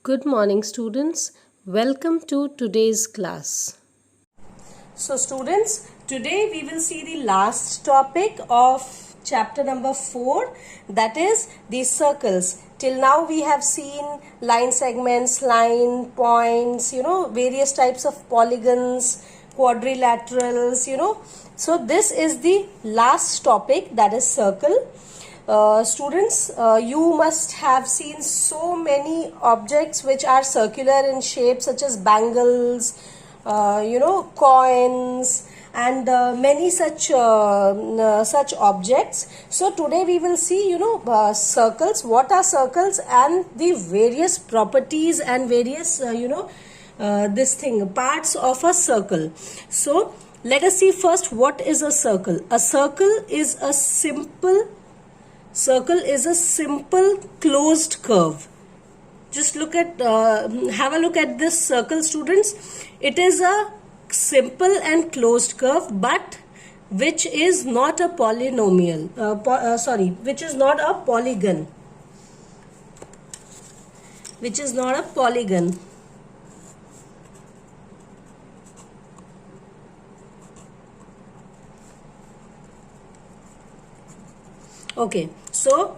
Good morning, students. Welcome to today's class. So students, today we will see the last topic of chapter number 4, that is the circles. Till now we have seen line segments, line points, various types of polygons, quadrilaterals, So this is the last topic, that is circle. Students, you must have seen so many objects which are circular in shape, such as bangles, coins, and many such objects. So today we will see circles, what are circles, and the various properties and various parts of a circle. So let us see first what is a circle. A circle is a simple closed curve. Just have a look at this circle, students. It is a simple and closed curve, but which is not a polynomial. Which is not a polygon. Which is not a polygon. Okay, so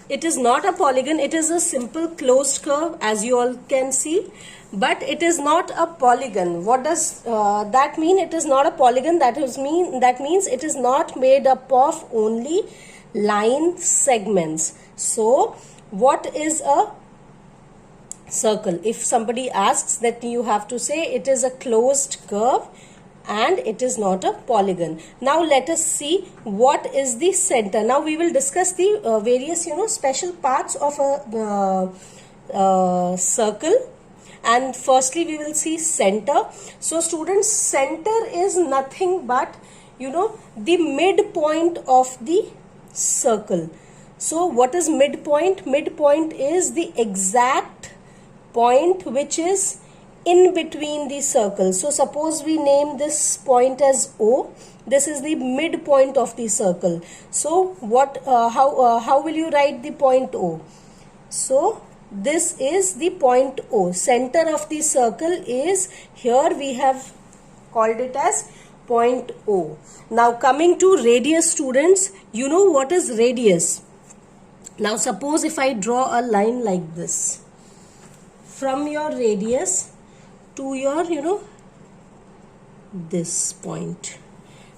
it is not a polygon, it is a simple closed curve, as you all can see, but it is not a polygon. What does that mean? It is not a polygon. That means it is not made up of only line segments. So what is a circle? If somebody asks, that you have to say it is a closed curve and it is not a polygon. Now let us see what is the center. Now we will discuss the various special parts of a circle, and firstly we will see center. So students, center is nothing but the midpoint of the circle. So what is midpoint? Midpoint is the exact point which is in between the circles. So suppose we name this point as O. This is the midpoint of the circle. So how will you write the point O? So this is the point O. Center of the circle is here. We have called it as point O. Now coming to radius, students, you know what is radius. Now suppose if I draw a line like this from your radius to your this point.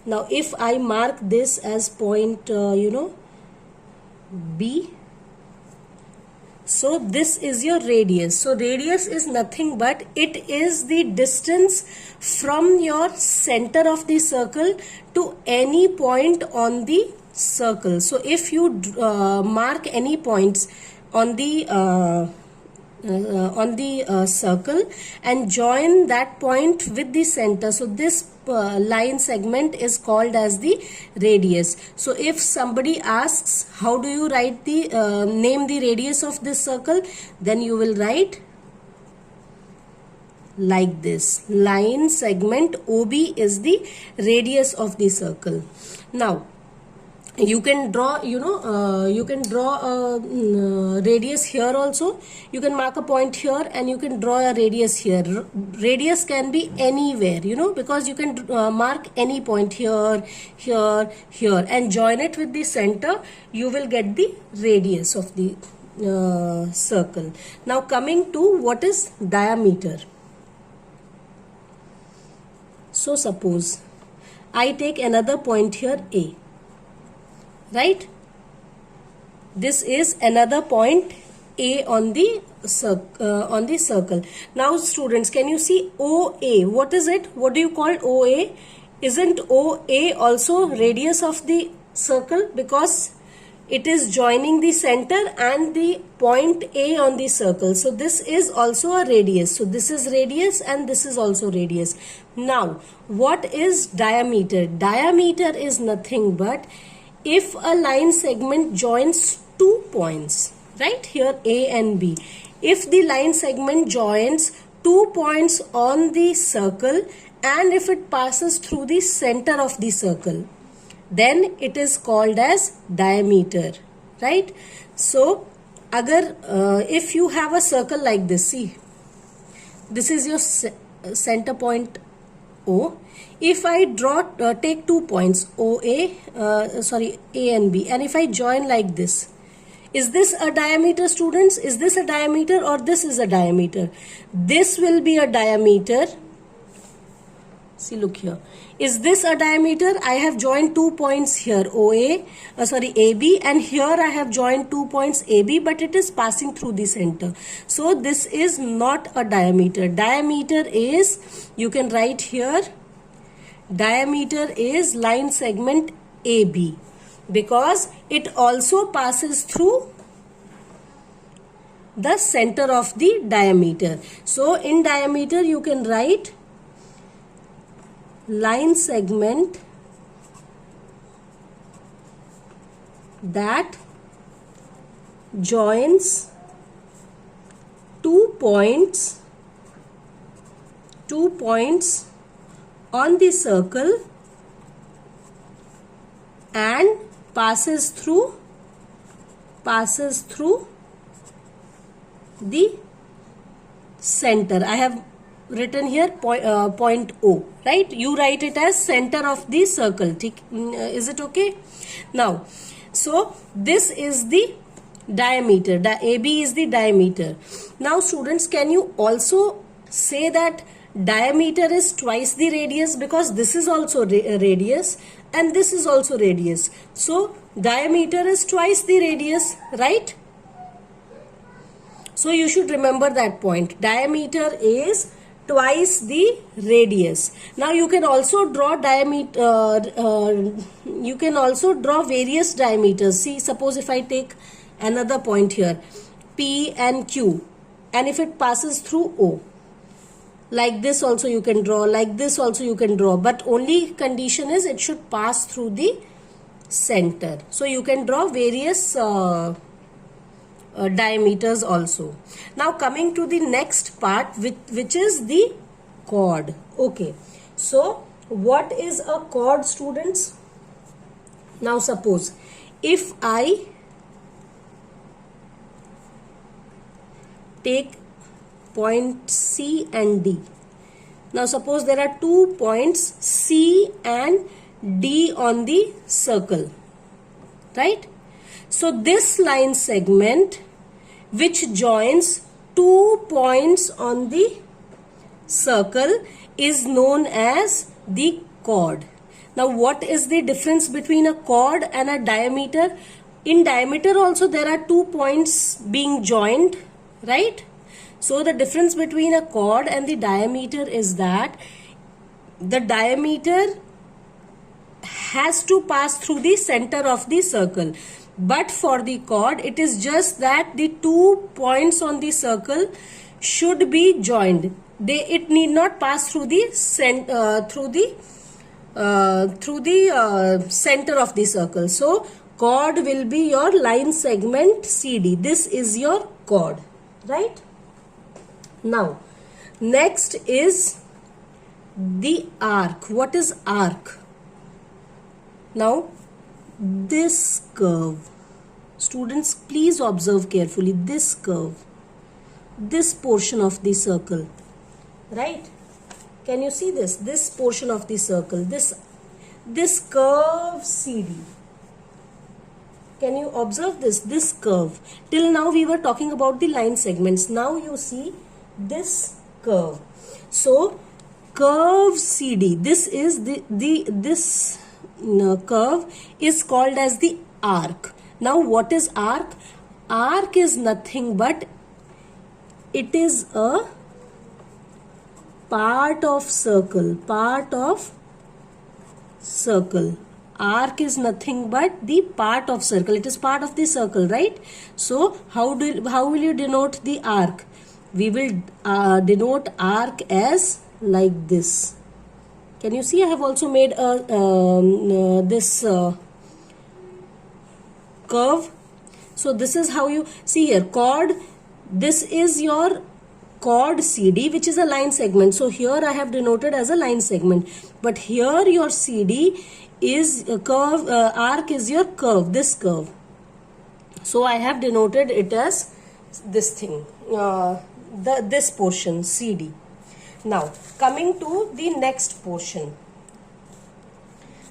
Now if I mark this as point B, so this is your radius. So radius is nothing but it is the distance from your center of the circle to any point on the circle. So if you mark any points on the circle and join that point with the center, so this line segment is called as the radius. So if somebody asks how do you write the name the radius of this circle, then you will write like this. Line segment OB is the radius of the circle. Now you can draw a radius here also. You can mark a point here and you can draw a radius here. Radius can be anywhere, because you can mark any point here, here, here, and join it with the center. You will get the radius of the circle. Now coming to what is diameter. So suppose I take another point here A. Right? This is another point A on the circle. Now students, can you see OA? What is it? What do you call OA? Isn't OA also radius of the circle? Because it is joining the center and the point A on the circle. So this is also a radius. So this is radius and this is also radius. Now what is diameter? Diameter is nothing but if a line segment joins two points, right here A and B, if the line segment joins 2 points on the circle and if it passes through the center of the circle, then it is called as diameter, right? So अगर if you have a circle like this, see, this is your center point O. If I draw take 2 points OA, A and B, and if I join like this, is this a diameter, students? Is this a diameter or this is a diameter? This will be a diameter. See, look here. Is this a diameter? I have joined 2 points here, AB, and here I have joined 2 points AB, but it is passing through the center. So this is not a diameter. Diameter is, you can write here, diameter is line segment AB, because it also passes through the center of the diameter. So in diameter you can write line segment that joins 2 points on the circle and passes through the center. I have written here point O, right? You write it as center of the circle. Is it okay? Now, so this is the diameter. AB is the diameter. Now, students, can you also say that diameter is twice the radius, because this is also radius and this is also radius. So diameter is twice the radius, right? So you should remember that point. Diameter is twice the radius. Now you can also draw you can also draw various diameters. See, suppose if I take another point here, P and Q, and if it passes through O, like this also you can draw, like this also you can draw, but only condition is it should pass through the center. So you can draw various diameters also. Now coming to the next part, which is the chord. Okay, so what is a chord, students? Now suppose if I take point C and D. Now suppose there are 2 points C and D on the circle, right? So this line segment which joins 2 points on the circle is known as the chord. Now what is the difference between a chord and a diameter? In diameter also there are 2 points being joined, right? So the difference between a chord and the diameter is that the diameter has to pass through the center of the circle, but for the chord it is just that the 2 points on the circle should be joined. It need not pass through the center of the circle. So chord will be your line segment CD. This is your chord, right? Now next is the arc. What is arc? Now this curve, students, please observe carefully this curve, this portion of the circle, right? Can you see this portion of the circle, this curve CD? Can you observe this curve? Till now we were talking about the line segments. Now you see this curve. So curve CD, this is this curve is called as the arc. Now what is arc? Arc is nothing but it is a part of circle. Arc is nothing but the part of circle. It is part of the circle, right? So how will you denote the arc? We will denote arc as like this. Can you see? I have also made this curve. So this is how you see here. Chord. This is your chord CD, which is a line segment. So here I have denoted as a line segment, but here your CD is a curve. Arc is your curve. This curve. So I have denoted it as this thing, this portion CD. Now coming to the next portion.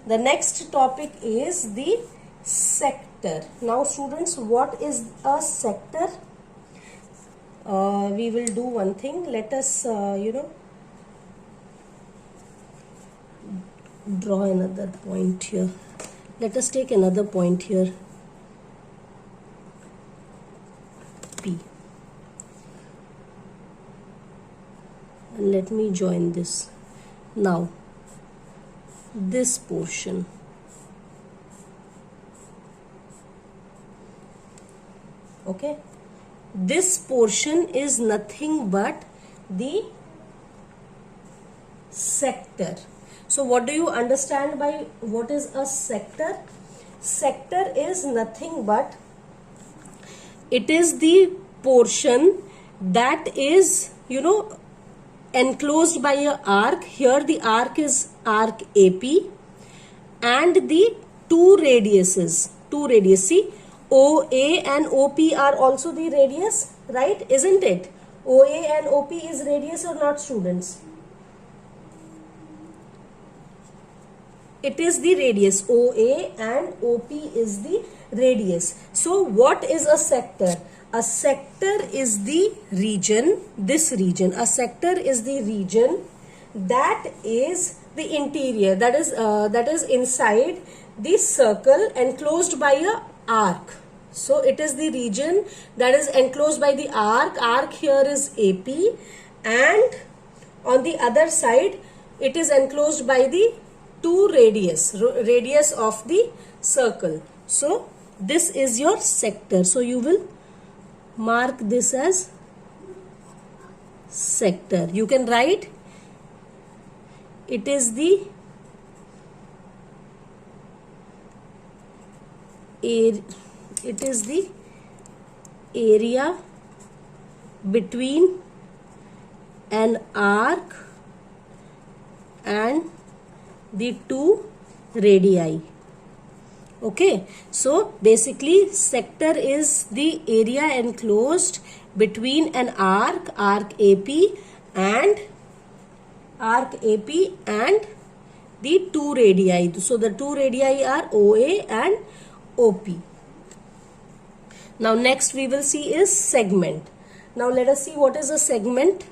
The next topic is the sector. Now students, what is a sector? We will do one thing. Let us draw another point here. Let us take another point here, P, and let me join this. Now this portion, okay, this portion is nothing but the sector. So what do you understand by what is a sector? Sector is nothing but it is the portion that is enclosed by a arc. Here the arc is arc AP, and the two radiuses, see, OA and OP are also the radius, right? Isn't it? OA and OP is radius or not, students? It is the radius. OA and OP is the radius. So what is a sector? A sector is the region, this region. A sector is the region that is the interior, that is inside the circle enclosed by a arc. So it is the region that is enclosed by the arc. Arc here is AP, and on the other side it is enclosed by the two radius of the circle. So this is your sector. So you will mark this as sector. You can write it is the area between an arc and the two radii. Okay, so basically sector is the area enclosed between an arc AP and the two radii. So the two radii are OA and OP. Now next we will see is segment. Now let us see what is a segment.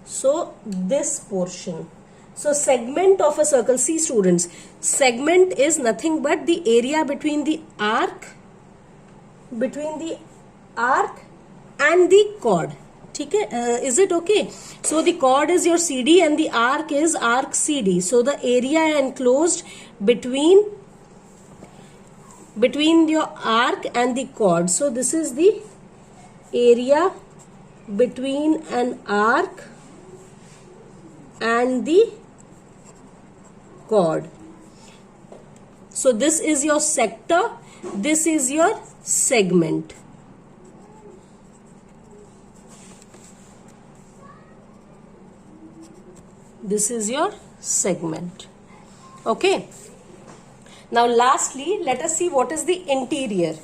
So this portion. So segment of a circle, see students, segment is nothing but the area between the arc and the chord. Okay, is it okay? So the chord is your CD and the arc is arc CD. So the area enclosed between your arc and the chord. So this is the area between an arc and the chord. So this is your sector, this is your segment. This is your segment. Okay. Now lastly, let us see what is the interior.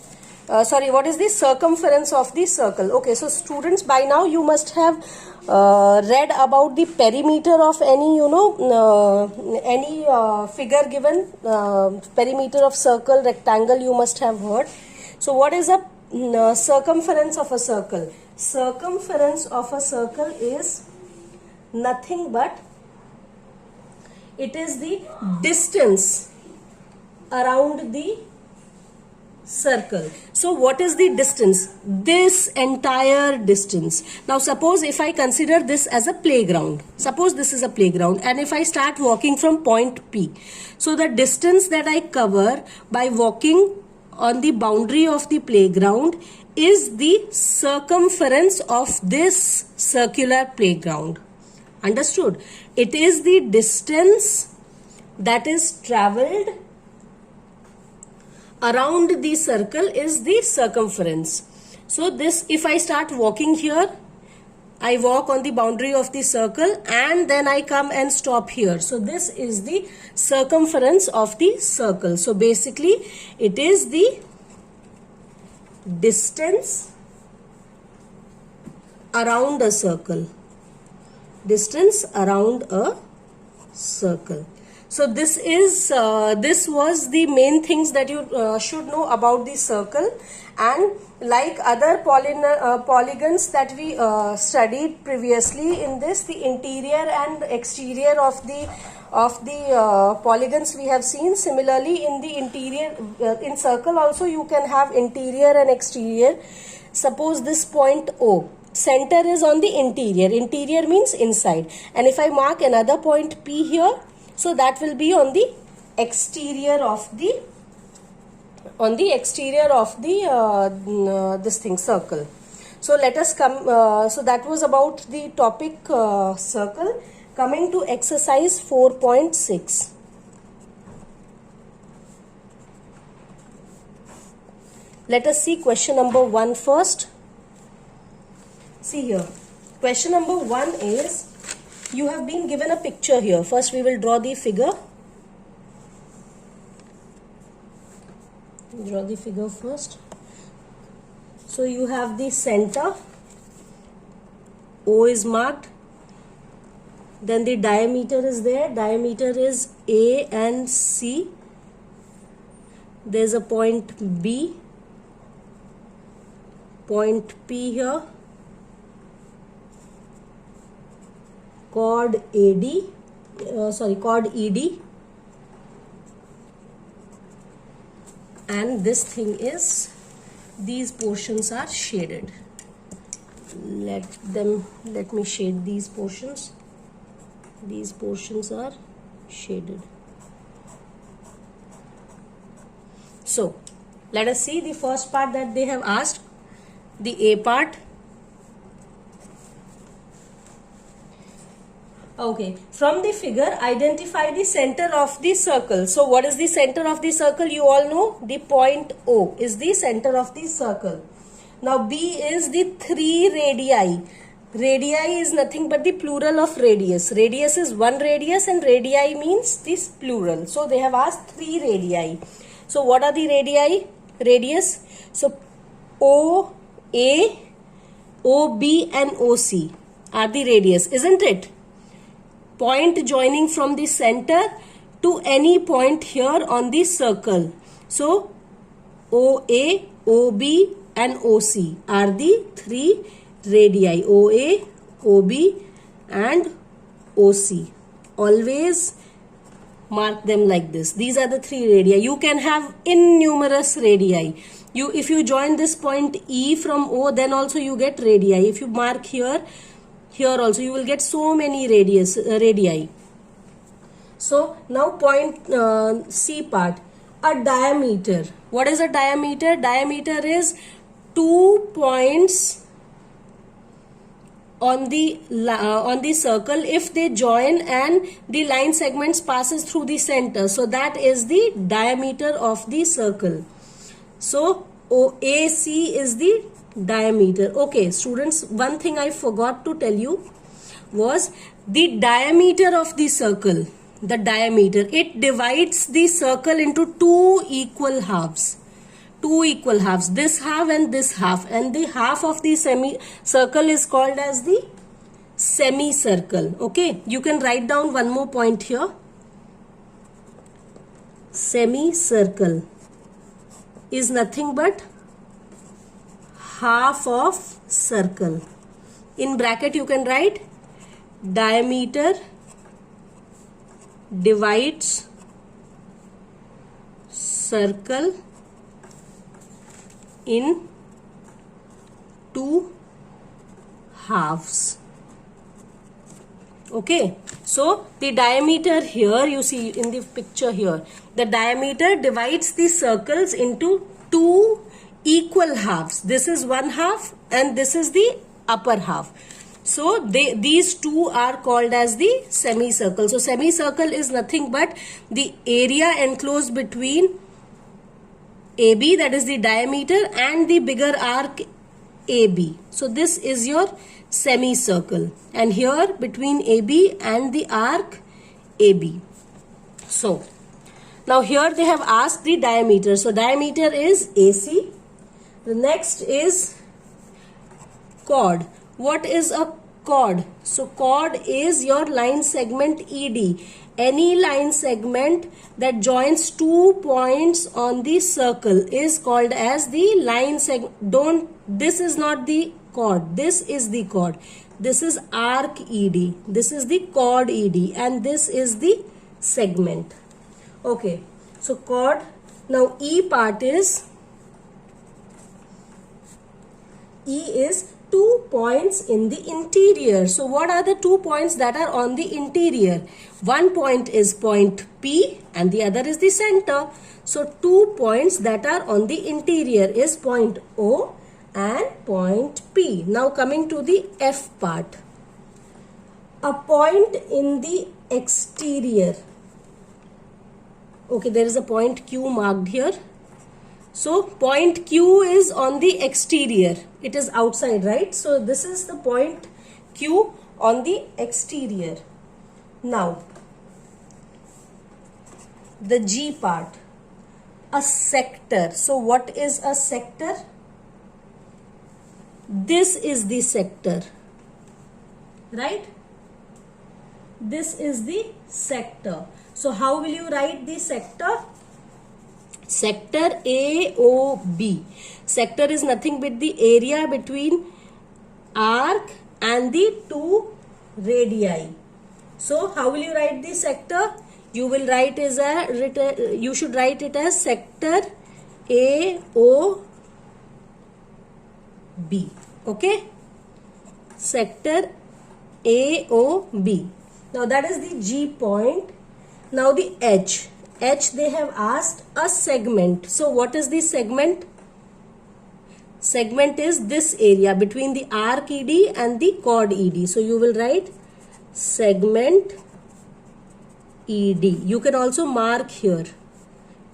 What is the circumference of the circle? Okay, so students, by now you must have read about the perimeter of any figure given, perimeter of circle, rectangle, you must have heard. So what is a circumference of a circle? Circumference of a circle is nothing but it is the distance around the circle. So what is the distance? This entire distance. Now suppose if I consider this as a playground. Suppose this is a playground, and if I start walking from point P. So the distance that I cover by walking on the boundary of the playground is the circumference of this circular playground. Understood? It is the distance that is travelled around the circle is the circumference. So this, if I start walking here, I walk on the boundary of the circle and then I come and stop here. So this is the circumference of the circle. So basically it is the distance around a circle. Distance around a circle. So this was the main things that you should know about the circle. And like other polygons that we studied previously in this, the interior and exterior of the polygons we have seen. Similarly, in the interior, in circle also you can have interior and exterior. Suppose this point O, center is on the interior. Interior means inside. And if I mark another point P here, so that will be on the exterior of the this thing, circle. So let us come, so that was about the topic circle. Coming to exercise 4.6. Let us see question number 1 first. See here, question number 1 is, you have been given a picture here. First we will draw the figure. Draw the figure first. So you have the center, O is marked, then the diameter is there. Diameter is A and C. There's a point B, point P here, chord chord ED, and this thing is, these portions are shaded. Let me shade these portions. These portions are shaded. So let us see the first part that they have asked, the A part. Okay, from the figure, identify the center of the circle. So what is the center of the circle? You all know the point O is the center of the circle. Now B is the 3 radii. Radii is nothing but the plural of radius. Radius is 1 radius and radii means this plural. So they have asked 3 radii. So what are the radii? Radius. So OA, OB and OC are the radius, isn't it? Point joining from the center to any point here on the circle. So OA, OB and OC are the 3 radii. OA, OB and OC. Always mark them like this. These are the 3 radii. You can have innumerous radii. If you join this point E from O, then also you get radii. If you mark here also you will get so many radii. So now point C part, a diameter. What is a diameter? Diameter is 2 points on the circle if they join and the line segments passes through the center. So that is the diameter of the circle. So OAC is the diameter. Okay students, one thing I forgot to tell you was the diameter of the circle. The diameter, it divides the circle into 2 equal halves. 2 equal halves, this half and this half, and the half of the semicircle is called as the semicircle. Okay, you can write down one more point here. Semicircle is nothing but half of circle. In bracket you can write diameter divides circle in 2 halves. Okay, so the diameter here, you see in the picture here, the diameter divides the circles into 2 equal halves. This is 1 half and this is the upper half. So these 2 are called as the semicircle. So semicircle is nothing but the area enclosed between AB, that is the diameter, and the bigger arc AB. So this is your semicircle, and here between AB and the arc AB. So now here they have asked the diameter. So diameter is AC. The next is chord. What is a chord? So chord is your line segment ED. Any line segment that joins 2 points on the circle is called as the line segment. This is not the chord. This is the chord. This is arc ED. This is the chord ED, and this is the segment. Okay. So chord. Now E part is 2 points in the interior. So what are the 2 points that are on the interior? One point is point P and the other is the center. So 2 points that are on the interior is point O and point P. Now coming to the F part. A point in the exterior. Okay, there is a point Q marked here. So point Q is on the exterior. It is outside, right? So this is the point Q on the exterior. Now, the G part. A sector. So what is a sector? This is the sector. Right? This is the sector. So how will you write the sector? Sector AOB. Sector is nothing but the area between arc and the 2 radii. So how will you write the sector? You will write you should write it as sector AOB. Okay? Sector AOB. Now that is the G point. Now the H. H they have asked a segment. So what is the segment? Segment is this area between the arc ED and the chord ED. So you will write segment ED. You can also mark here.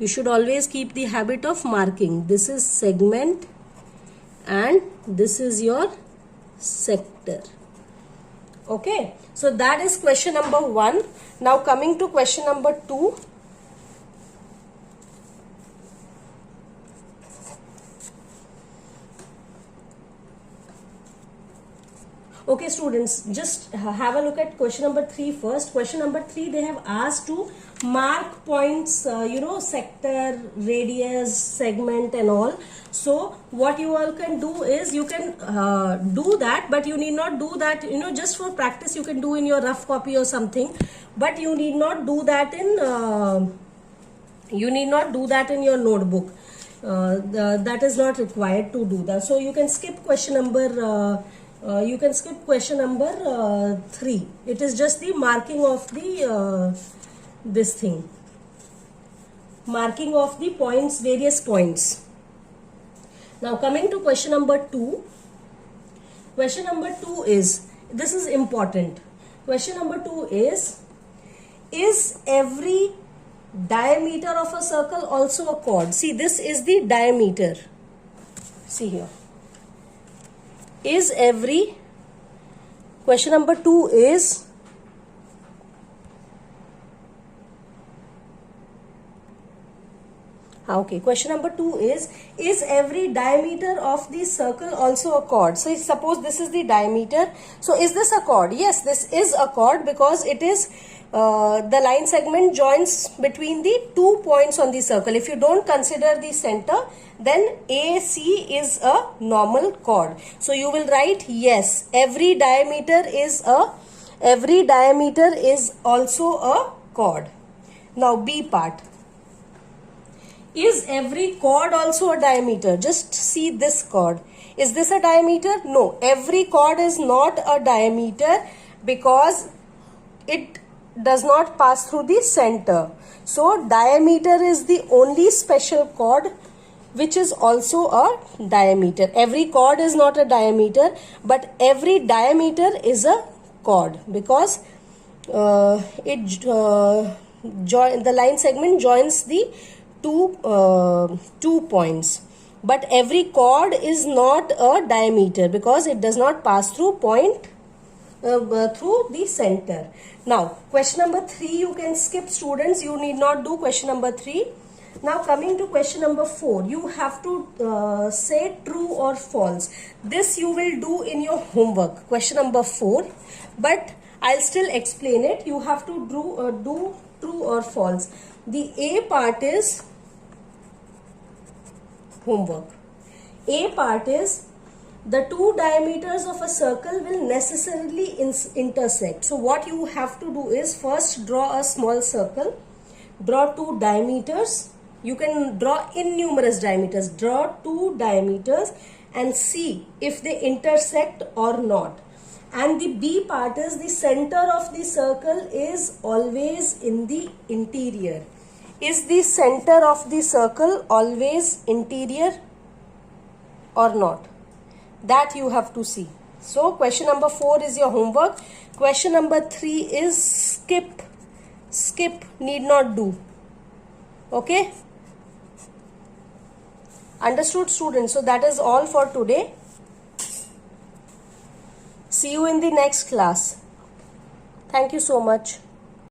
You should always keep the habit of marking. This is segment and this is your sector. Okay. So that is question number 1. Now coming to question number 2. Okay students, just have a look at question number 3 first. Question number 3, they have asked to mark points, sector, radius, segment and all. So what you all can do is you can do that, but you need not do that, just for practice you can do in your rough copy or something, but you need not do that in your notebook. That is not required to do that. So you can skip question number 3. It is just the marking of the marking of the points, various points. Now coming to question number 2. Question number 2 is, this is important. Question number 2 is every diameter of a circle also a chord? See, this is the diameter. See here. Is every, question number 2 is, okay, question number 2 is every diameter of the circle also a chord? So suppose this is the diameter. So is this a chord? Yes, this is a chord because it is the line segment joins between the 2 points on the circle. If you don't consider the center, then AC is a normal chord. So you will write yes, every diameter is also a chord. Now B part. Is every chord also a diameter? Just see this chord. Is this a diameter? No, every chord is not a diameter because it does not pass through the center. So diameter is the only special chord which is also a diameter. Every chord is not a diameter, but every diameter is a chord because the line segment joins the two points. but every chord is not a diameter because it does not pass through through the center. Now question number 3 you can skip, students, you need not do question number 3. Now coming to question number 4, you have to say true or false. This you will do in your homework, question number 4, but I'll still explain it. You have to do true or false. The A part is homework. A part is the two diameters of a circle will necessarily intersect. So what you have to do is first draw a small circle, draw two diameters. You can draw innumerous diameters. Draw two diameters and see if they intersect or not. And the B part is the center of the circle is always in the interior. Is the center of the circle always interior or not? That you have to see. So question number 4 is your homework. Question number 3 is skip. Skip, need not do. Okay? Understood, students? So that is all for today. See you in the next class. Thank you so much.